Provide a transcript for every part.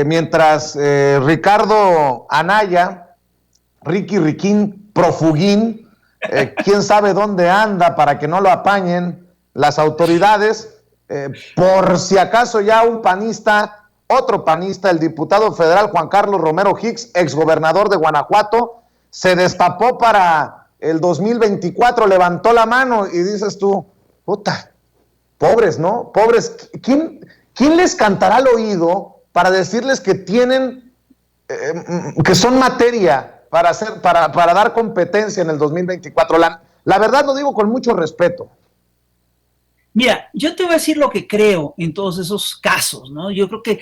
mientras Ricardo Anaya, Ricky Riquín, Profugín, quién sabe dónde anda para que no lo apañen las autoridades, por si acaso ya un panista, otro panista, el diputado federal Juan Carlos Romero Hicks, exgobernador de Guanajuato, se destapó para el 2024, levantó la mano y dices tú, puta, pobres, ¿no? Pobres, ¿quién les cantará al oído para decirles que tienen, que son materia para dar competencia en el 2024? La verdad lo digo con mucho respeto. Mira, yo te voy a decir lo que creo en todos esos casos, ¿no? Yo creo que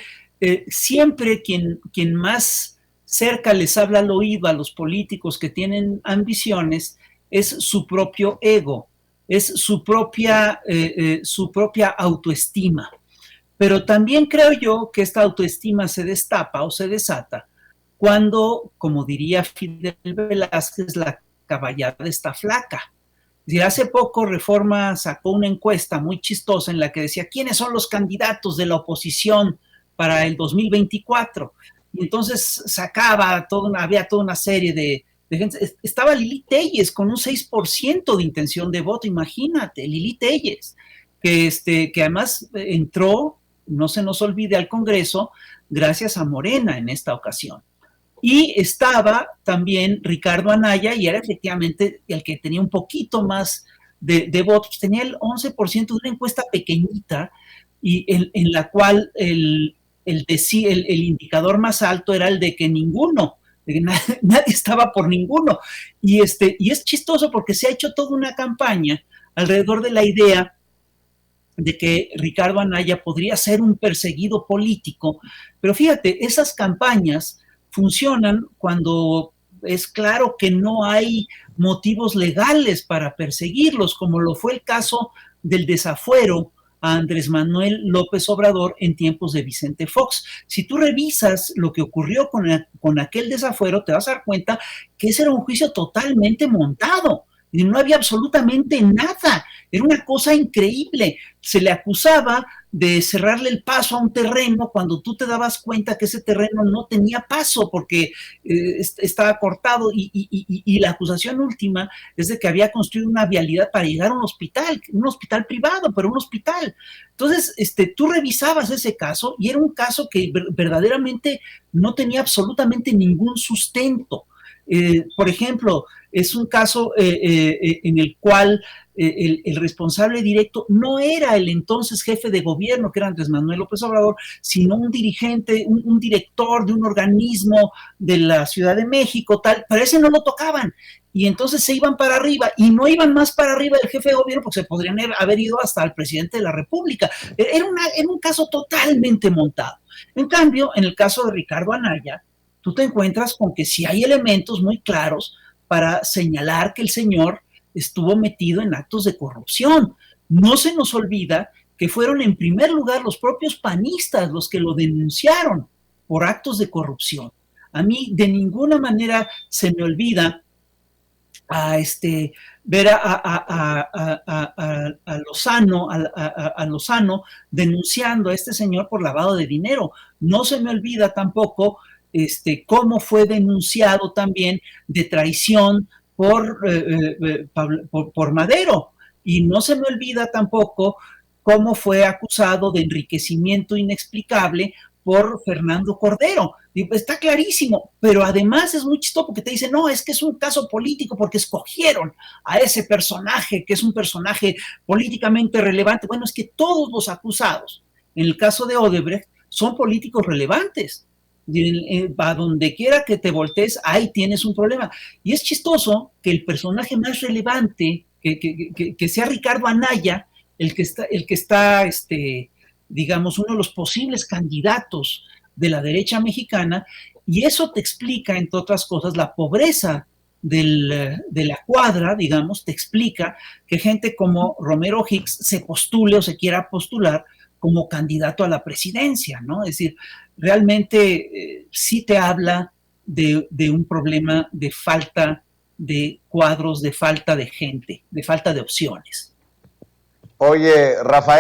siempre quien más cerca les habla al oído a los políticos que tienen ambiciones es su propio ego, es su propia autoestima. Pero también creo yo que esta autoestima se destapa o se desata cuando, como diría Fidel Velázquez, la caballada está flaca. Es decir, hace poco Reforma sacó una encuesta muy chistosa en la que decía quiénes son los candidatos de la oposición para el 2024. Y entonces había toda una serie de gente. Estaba Lili Telles con un 6% de intención de voto, imagínate, Lili Telles, que además entró, no se nos olvide, al Congreso gracias a Morena en esta ocasión. Y estaba también Ricardo Anaya, y era efectivamente el que tenía un poquito más de votos, tenía el 11% de una encuesta pequeñita, y en la cual el indicador más alto era el de que ninguno, de que nadie estaba por ninguno. Y es chistoso porque se ha hecho toda una campaña alrededor de la idea de que Ricardo Anaya podría ser un perseguido político, pero fíjate, esas campañas funcionan cuando es claro que no hay motivos legales para perseguirlos, como lo fue el caso del desafuero a Andrés Manuel López Obrador en tiempos de Vicente Fox. Si tú revisas lo que ocurrió con aquel desafuero, te vas a dar cuenta que ese era un juicio totalmente montado. Y no había absolutamente nada, era una cosa increíble. Se le acusaba de cerrarle el paso a un terreno cuando tú te dabas cuenta que ese terreno no tenía paso porque estaba cortado, y la acusación última es de que había construido una vialidad para llegar a un hospital privado, pero un hospital. Entonces, tú revisabas ese caso y era un caso que verdaderamente no tenía absolutamente ningún sustento. Por ejemplo, es un caso en el cual el responsable directo no era el entonces jefe de gobierno, que era Andrés Manuel López Obrador, sino un dirigente, un director de un organismo de la Ciudad de México, tal, pero ese no lo tocaban. Y entonces se iban para arriba, y no iban más para arriba del jefe de gobierno porque se podrían haber ido hasta el presidente de la República. Era un caso totalmente montado. En cambio, en el caso de Ricardo Anaya, tú te encuentras con que sí hay elementos muy claros para señalar que el señor estuvo metido en actos de corrupción. No se nos olvida que fueron en primer lugar los propios panistas los que lo denunciaron por actos de corrupción. A mí de ninguna manera se me olvida ver a Lozano denunciando a este señor por lavado de dinero. No se me olvida tampoco cómo fue denunciado también de traición por Madero. Y no se me olvida tampoco cómo fue acusado de enriquecimiento inexplicable por Fernando Cordero. Está clarísimo, pero además es muy chistoso porque te dicen, no, es que es un caso político porque escogieron a ese personaje, que es un personaje políticamente relevante. Bueno, es que todos los acusados, en el caso de Odebrecht, son políticos relevantes. A donde quiera que te voltees, ahí tienes un problema. Y es chistoso que el personaje más relevante, que sea Ricardo Anaya, el que está digamos, uno de los posibles candidatos de la derecha mexicana, y eso te explica, entre otras cosas, la pobreza de la cuadra, digamos, te explica que gente como Romero Hicks se postule o se quiera postular como candidato a la presidencia, ¿no? Es decir, realmente sí te habla de un problema de falta de cuadros, de falta de gente, de falta de opciones. Oye, Rafael.